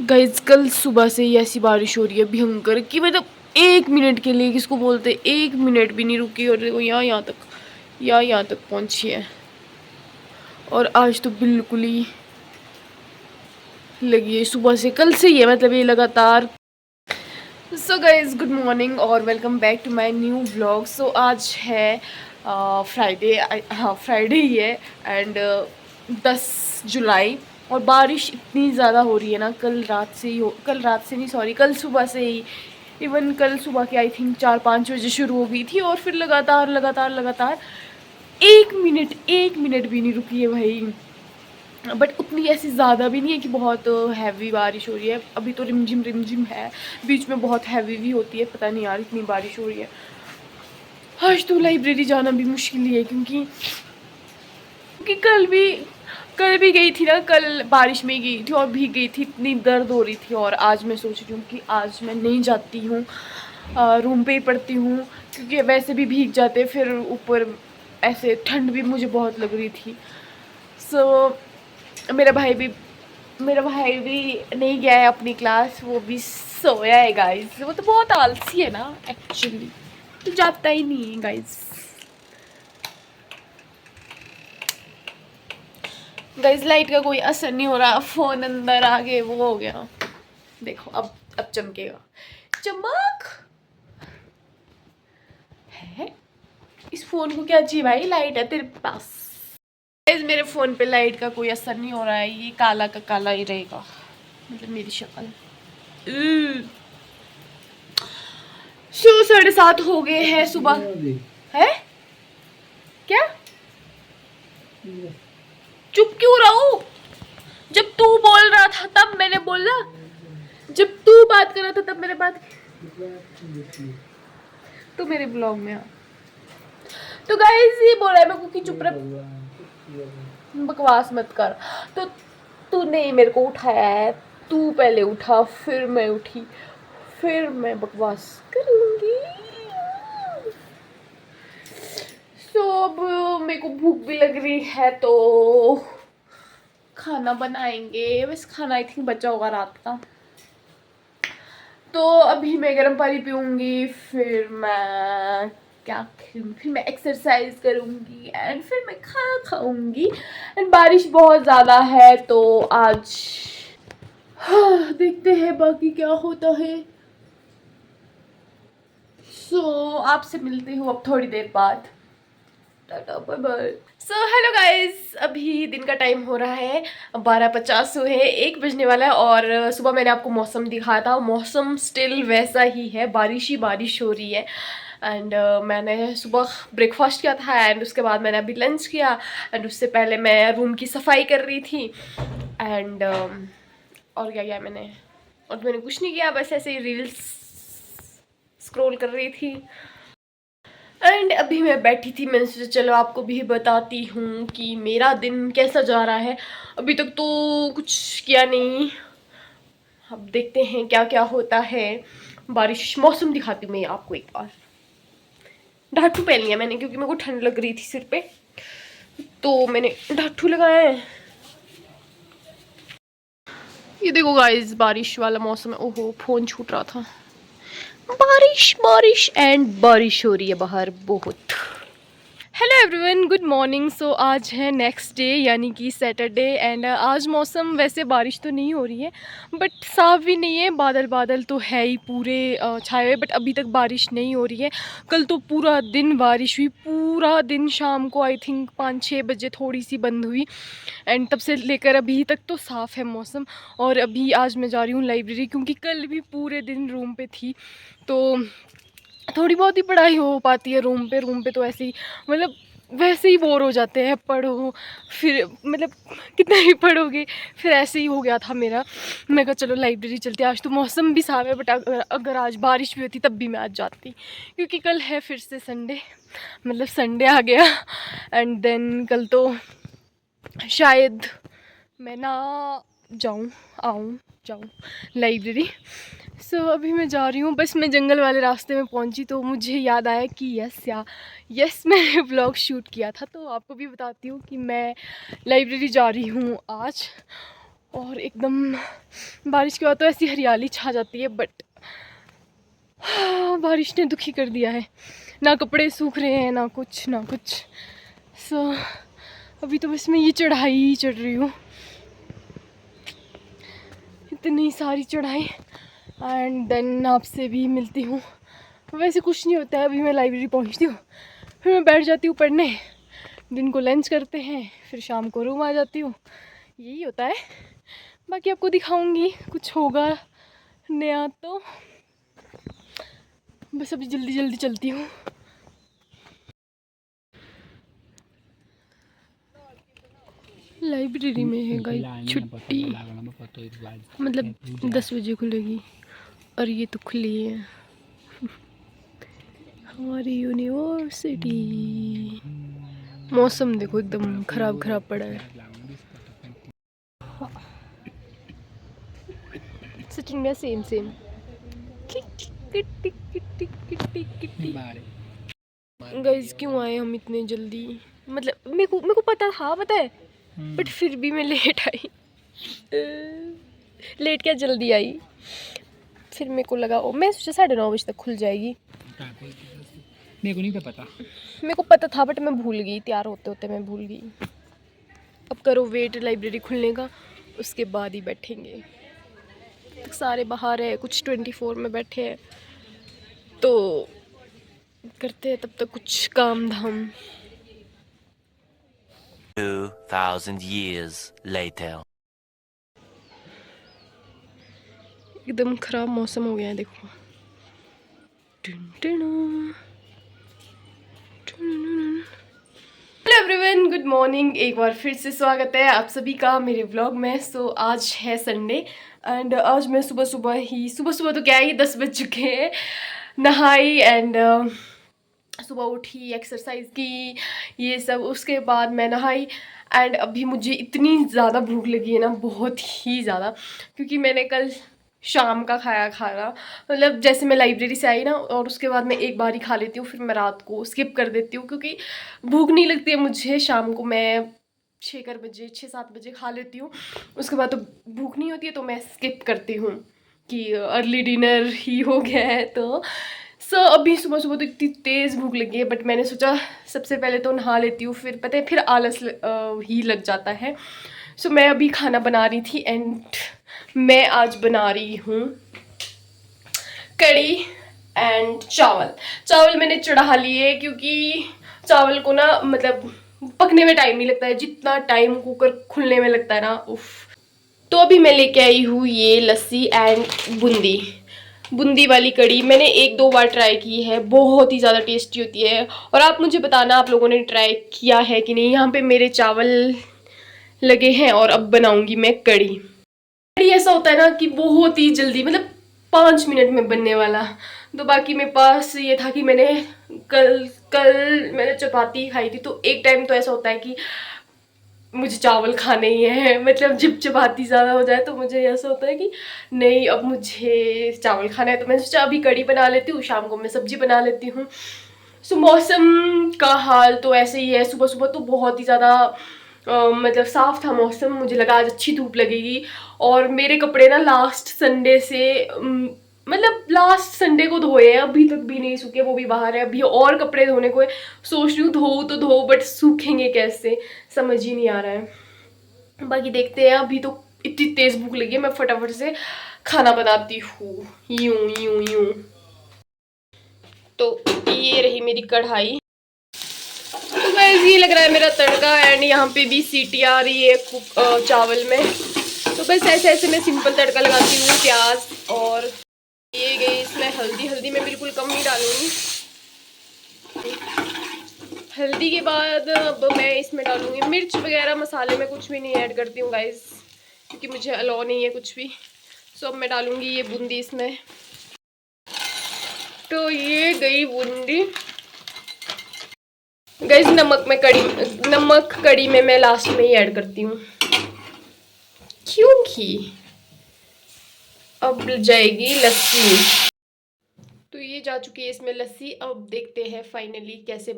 Guys कल सुबह से ही ऐसी बारिश हो रही है भयंकर कि मतलब 1 मिनट के लिए किसको बोलते 1 मिनट भी नहीं रुकी और वो यहाँ तक पहुंची है। और आज तो बिल्कुल ही लगी है, सुबह से कल से ही है, मतलब ये लगातार। सो गाइज गुड मॉर्निंग और welcome back to my new vlog. So आज है फ्राइडे, हाँ फ्राइडे ही है एंड 10 जुलाई। और बारिश इतनी ज़्यादा हो रही है ना, कल रात से नहीं, सॉरी, कल सुबह से ही। इवन कल सुबह के आई थिंक 4-5 बजे शुरू हो गई थी और फिर लगातार लगातार लगातार 1 मिनट भी नहीं रुकी है भाई। बट उतनी ऐसी ज़्यादा भी नहीं है कि बहुत हैवी बारिश हो रही है। अभी तो रिमझिम है, बीच में बहुत हैवी भी होती है। पता नहीं यार, इतनी बारिश हो रही है। आज तो लाइब्रेरी जाना भी मुश्किल ही है क्योंकि कल भी गई थी ना, कल बारिश में गई थी और भीग गई थी, इतनी दर्द हो रही थी। और आज मैं सोच रही हूँ कि आज मैं नहीं जाती हूँ, रूम पे ही पढ़ती हूँ क्योंकि वैसे भी भीग जाते, फिर ऊपर ऐसे ठंड भी मुझे बहुत लग रही थी। सो मेरा भाई भी नहीं गया है अपनी क्लास, वो भी सोया है गाइस। वो तो बहुत आलसी है ना एक्चुअली, तो जाता ही नहीं है गाइस। गाइस लाइट का कोई असर नहीं हो रहा, फोन अंदर आगे वो हो गया। देखो अब चमकेगा, चमक है। इस फोन को क्या चाहिए भाई, लाइट है तेरे पास। गाइस मेरे फोन पे लाइट का कोई असर नहीं हो रहा है, ये काला का काला ही रहेगा, मतलब मेरी शक्ल। 7:30 हो गए हैं सुबह। है क्या? चुप क्यों रहूं? जब तू बोल रहा था तब मैंने बोला, जब तू बात कर रहा था तब मैंने बात। तो मेरे ब्लॉग में आ। तो गाइस ये बोल रहा है मेरे को कि चुप रह, बकवास मत कर। तो तूने मेरे को उठाया है, तू पहले उठा फिर मैं उठी, फिर मैं बकवास करूंगी। तो अब मेरे को भूख भी लग रही है तो खाना बनाएंगे। बस खाना आई थिंक बचा होगा रात का, तो अभी मैं गर्म पानी पीऊँगी, फिर मैं क्या करूँ, फिर मैं एक्सरसाइज करूँगी एंड फिर मैं खाना खाऊँगी। एंड बारिश बहुत ज़्यादा है तो आज देखते हैं बाकी क्या होता है। आपसे मिलती हूँ अब थोड़ी देर बाद। टाटा bye bye. So hello guys, अभी दिन का टाइम हो रहा है 12:50 हुए हैं, 1 बजने वाला है। और सुबह मैंने आपको मौसम दिखाया था, मौसम स्टिल वैसा ही है, बारिश ही बारिश हो रही है। एंड मैंने सुबह ब्रेकफास्ट किया था एंड उसके बाद मैंने अभी लंच किया एंड उससे पहले मैं रूम की सफाई कर रही थी। एंड और क्या किया मैंने, और तो मैंने कुछ नहीं किया, बस ऐसे ही रील्स स्क्रॉल कर रही थी। एंड अभी मैं बैठी थी, मैंने सोचा चलो आपको भी बताती हूँ कि मेरा दिन कैसा जा रहा है। अभी तक तो कुछ किया नहीं, अब देखते हैं क्या क्या होता है। बारिश मौसम दिखाती हूँ मैं आपको एक बार। ढाठू पहन लिया मैंने क्योंकि मेरे को ठंड लग रही थी सिर पे, तो मैंने ढाठू लगाया है। ये देखो गाइस बारिश वाला मौसम है। ओहो फोन छूट रहा था। बारिश बारिश एंड बारिश हो रही है बाहर बहुत। Hello everyone, good morning. So आज है नेक्स्ट डे यानी कि सैटरडे एंड आज मौसम वैसे बारिश तो नहीं हो रही है बट साफ़ भी नहीं है, बादल बादल तो है ही पूरे छाए हुए, बट अभी तक बारिश नहीं हो रही है। कल तो पूरा दिन बारिश हुई, पूरा दिन, शाम को आई थिंक 5-6 बजे थोड़ी सी बंद हुई एंड तब से लेकर अभी तक तो साफ़ है मौसम। और अभी आज मैं जा रही हूँ लाइब्रेरी क्योंकि कल भी पूरे दिन रूम पे थी, तो थोड़ी बहुत ही पढ़ाई हो पाती है रूम पे तो ऐसे ही, मतलब वैसे ही बोर हो जाते हैं, पढ़ो फिर मतलब कितना ही पढ़ोगे, फिर ऐसे ही हो गया था मेरा। मैं कहा चलो लाइब्रेरी चलते, आज तो मौसम भी साफ है बट अगर आज बारिश भी होती तब भी मैं आज जाती क्योंकि कल है फिर से संडे, मतलब संडे आ गया एंड देन कल तो शायद मैं ना जाऊँ लाइब्रेरी। सो अभी मैं जा रही हूँ, बस मैं जंगल वाले रास्ते में पहुँची तो मुझे याद आया कि यस मैंने व्लॉग शूट किया था, तो आपको भी बताती हूँ कि मैं लाइब्रेरी जा रही हूँ आज। और एकदम बारिश के बाद तो ऐसी हरियाली छा जाती है, बट बारिश ने दुखी कर दिया है। ना कपड़े सूख रहे हैं, ना कुछ ना कुछ। सो अभी तो बस मैं ये चढ़ाई ही चढ़ रही हूँ, इतनी सारी चढ़ाई। एंड देन आपसे भी मिलती हूँ। वैसे कुछ नहीं होता है, अभी मैं लाइब्रेरी पहुँचती हूँ, फिर मैं बैठ जाती हूँ पढ़ने, दिन को लंच करते हैं, फिर शाम को रूम आ जाती हूँ, यही होता है। बाकी आपको दिखाऊंगी कुछ होगा नया तो। बस अभी जल्दी जल्दी चलती हूँ। लाइब्रेरी में है गाइस छुट्टी, मतलब 10 बजे खुलेगी और ये तो खुली है हमारी यूनिवर्सिटी। मौसम देखो एकदम खराब खराब पड़ा है। सच इंडिया सेम सेम। गाइस क्यों आए हम इतने जल्दी? मतलब मेरे को पता है, बट फिर भी मैं लेट आई। लेट क्या जल्दी आई। फिर मेरे को लगा मैं सोचा 9:30 बजे तक खुल जाएगी। मेरे को नहीं था पता। मेरे को पता था, बट मैं भूल गई, तैयार होते होते मैं भूल गई। अब करो वेट लाइब्रेरी खुलने का, उसके बाद ही बैठेंगे। सारे बाहर है, कुछ 24 में बैठे हैं, तो करते हैं तब तक कुछ काम धाम। 2000 years later. एकदम खराब मौसम हो गया है देखो। Hello everyone, good morning. एक बार फिर से स्वागत है आप सभी का मेरे व्लॉग में। सो आज है संडे एंड आज मैं सुबह सुबह तो क्या ही 10 बज चुके हैं, नहाई एंड सुबह उठी, एक्सरसाइज की, ये सब। उसके बाद मैं नहाई एंड अभी मुझे इतनी ज़्यादा भूख लगी है ना, बहुत ही ज़्यादा, क्योंकि मैंने कल शाम का खाया खाना। मतलब जैसे मैं लाइब्रेरी से आई ना, और उसके बाद मैं एक बार ही खा लेती हूँ, फिर मैं रात को स्किप कर देती हूँ, क्योंकि भूख नहीं लगती है मुझे। शाम को मैं 6-7 बजे खा लेती हूँ, उसके बाद तो भूख नहीं होती है, तो मैं स्किप करती हूँ कि अर्ली डिनर ही हो गया है। तो अभी सुबह सुबह तो इतनी तेज़ भूख लगी है, बट मैंने सोचा सबसे पहले तो नहा लेती हूँ, फिर पता है फिर आलस ही लग जाता है। सो मैं अभी खाना बना रही थी एंड मैं आज बना रही हूँ कड़ी एंड चावल मैंने चढ़ा लिए, क्योंकि चावल को ना मतलब पकने में टाइम नहीं लगता है जितना टाइम कुकर खुलने में लगता है ना, उफ। तो अभी मैं लेके आई हूँ ये लस्सी एंड बूंदी वाली कड़ी। मैंने 1-2 बार ट्राई की है, बहुत ही ज़्यादा टेस्टी होती है। और आप मुझे बताना आप लोगों ने ट्राई किया है कि नहीं। यहाँ पे मेरे चावल लगे हैं और अब बनाऊंगी मैं कड़ी। कड़ी ऐसा होता है ना कि बहुत ही जल्दी, मतलब 5 मिनट में बनने वाला। तो बाकी मेरे पास ये था कि मैंने कल मैंने चपाती खाई थी, तो एक टाइम तो ऐसा होता है कि मुझे चावल खाने ही है। मतलब जब चपाती ज़्यादा हो जाए तो मुझे ऐसा होता है कि नहीं अब मुझे चावल खाना है, तो मैंने सोचा अभी कड़ी बना लेती हूँ, शाम को मैं सब्जी बना लेती हूँ। सो मौसम का हाल तो ऐसे ही है। सुबह सुबह तो बहुत ही ज़्यादा मतलब साफ़ था मौसम, मुझे लगा आज अच्छी धूप लगेगी। और मेरे कपड़े ना लास्ट संडे से मतलब लास्ट संडे को धोए हैं, अभी तक भी नहीं सूखे, वो भी बाहर है। अभी और कपड़े धोने को है, सोच रही हूँ धो तो धो, बट सूखेंगे कैसे समझ ही नहीं आ रहा है। बाकी देखते हैं। अभी तो इतनी तेज़ भूख लगी है, मैं फटाफट से खाना बनाती हूँ, यूं यूं यूं। तो ये रही मेरी कढ़ाई। तो गाइस ये लग रहा है मेरा तड़का एंड यहाँ पे भी सीटी आ रही है चावल में। तो बस ऐसे मैं सिंपल तड़का लगाती हूँ, प्याज और ये गई इसमें हल्दी मैं बिल्कुल कम ही डालूंगी। हल्दी के बाद अब मैं इसमें डालूंगी मिर्च वगैरह, मसाले में कुछ भी नहीं ऐड करती हूँ गाइस, क्योंकि मुझे अलाउ नहीं है कुछ भी। सो अब मैं डालूंगी ये बूंदी इसमें। तो ये गई बूंदी गाइस। नमक कड़ी में मैं लास्ट में ही ऐड करती हूँ, क्योंकि अब जाएगी लस्सी। तो ये जा चुकी है इसमें लस्सी। अब देखते हैं फाइनली कैसी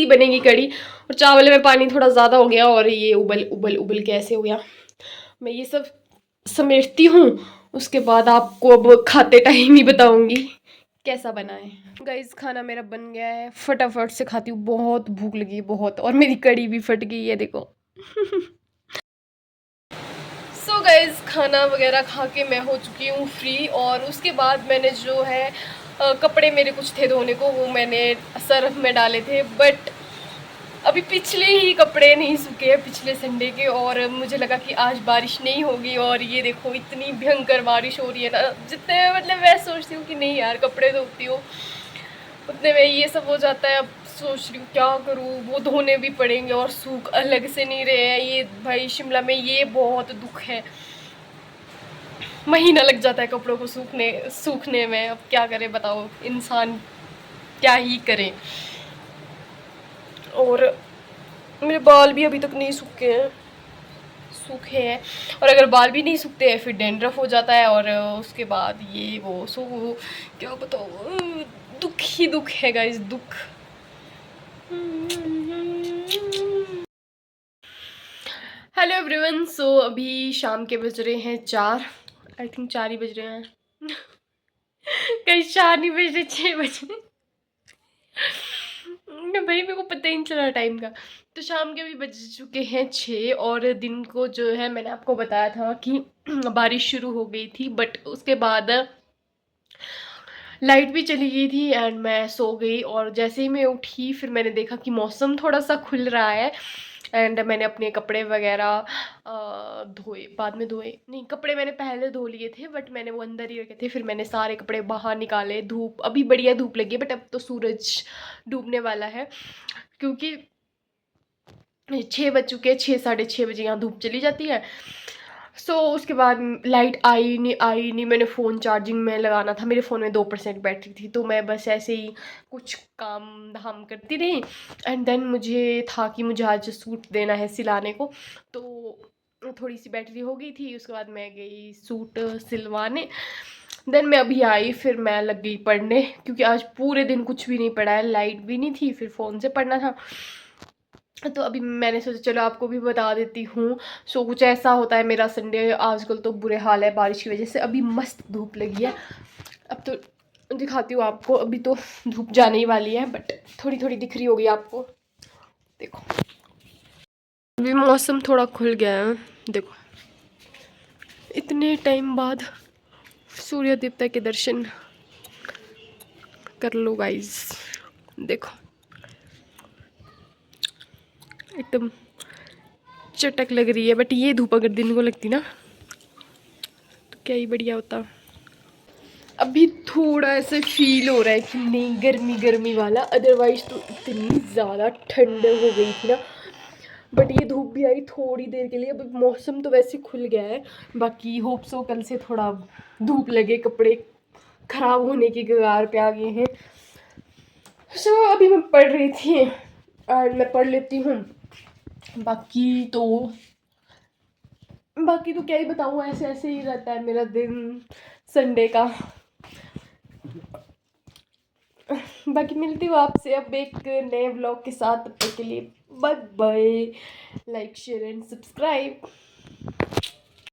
बनेगी कड़ी। और चावल में पानी थोड़ा ज़्यादा हो गया और ये उबल के ऐसे हो गया। मैं ये सब समेटती हूँ, उसके बाद आपको अब खाते टाइम ही बताऊंगी कैसा बना है। गाइस खाना मेरा बन गया है, फटाफट से खाती हूँ, बहुत भूख लगी है बहुत, और मेरी कड़ी भी फट गई है देखो। सो गाइस खाना वगैरह खा के मैं हो चुकी हूँ फ्री, और उसके बाद मैंने जो है कपड़े मेरे कुछ थे धोने को, वो मैंने सर्फ में डाले थे, बट अभी पिछले ही कपड़े नहीं सूखे हैं पिछले संडे के, और मुझे लगा कि आज बारिश नहीं होगी, और ये देखो इतनी भयंकर बारिश हो रही है ना, जितने मतलब मैं सोचती हूँ कि नहीं यार कपड़े धोती हूँ उतने में ये सब हो जाता है। अब सोच रही हूँ क्या करूँ, वो धोने भी पड़ेंगे और सूख अलग से नहीं रहे हैं। ये भाई शिमला में ये बहुत दुख है, महीना लग जाता है कपड़ों को सूखने में। अब क्या करे बताओ, इंसान क्या ही करे। और मेरे बाल भी अभी तक नहीं सूखे हैं, और अगर बाल भी नहीं सूखते हैं फिर डैंड्रफ हो जाता है, और उसके बाद ये वो सो क्या बताओ, दुख ही दुख है गाइस, दुख। हेलो एवरीवन, सो अभी शाम के बज रहे हैं 4, आई थिंक 4 ही बज रहे हैं। कहीं 4 नहीं बज रहे, 6 बज रहे। भाई मेरे को पता ही नहीं चला टाइम का। तो शाम के भी बज चुके हैं 6, और दिन को जो है मैंने आपको बताया था कि बारिश शुरू हो गई थी, बट उसके बाद लाइट भी चली गई थी एंड मैं सो गई, और जैसे ही मैं उठी फिर मैंने देखा कि मौसम थोड़ा सा खुल रहा है, एंड मैंने अपने कपड़े वगैरह धोए, बाद में धोए नहीं, कपड़े मैंने पहले धो लिए थे बट मैंने वो अंदर ही रखे थे, फिर मैंने सारे कपड़े बाहर निकाले। धूप अभी बढ़िया धूप लगी है, बट अब तो सूरज डूबने वाला है, क्योंकि 6 बज चुके हैं, 6 साढ़े 6 बजे यहाँ धूप चली जाती है। सो उसके बाद लाइट आई नहीं, मैंने फ़ोन चार्जिंग में लगाना था, मेरे फ़ोन में 2% बैटरी थी, तो मैं बस ऐसे ही कुछ काम धाम करती रही, एंड देन मुझे था कि मुझे आज सूट देना है सिलाने को, तो थोड़ी सी बैटरी हो गई थी, उसके बाद मैं गई सूट सिलवाने। देन मैं अभी आई, फिर मैं लग गई पढ़ने, क्योंकि आज पूरे दिन कुछ भी नहीं पढ़ा है, लाइट भी नहीं थी, फिर फ़ोन से पढ़ना था। तो अभी मैंने सोचा चलो आपको भी बता देती हूँ। सो कुछ ऐसा होता है मेरा संडे, आजकल तो बुरे हाल है बारिश की वजह से, अभी मस्त धूप लगी है। अब तो दिखाती हूँ आपको, अभी तो धूप जाने ही वाली है, बट थोड़ी थोड़ी दिख रही होगी आपको, देखो अभी मौसम थोड़ा खुल गया है, देखो इतने टाइम बाद सूर्य देवता के दर्शन कर लो गाइस, देखो एकदम चटक लग रही है, बट ये धूप अगर दिन को लगती ना तो क्या ही बढ़िया होता। अभी थोड़ा ऐसे फील हो रहा है कि नहीं गर्मी गर्मी वाला, अदरवाइज तो इतनी ज़्यादा ठंड हो गई थी ना, बट ये धूप भी आई थोड़ी देर के लिए। अभी मौसम तो वैसे खुल गया है, बाकी होप सो कल से थोड़ा धूप लगे, कपड़े ख़राब होने की कगार पे आ गए हैं। सो अभी मैं पढ़ रही थी और मैं पढ़ लेती हूँ, बाकी तो क्या ही बताऊँ, ऐसे ऐसे ही रहता है मेरा दिन संडे का। बाकी मिलती हूँ आपसे अब एक नए व्लॉग के साथ, तब तक के लिए bye bye, like share and subscribe.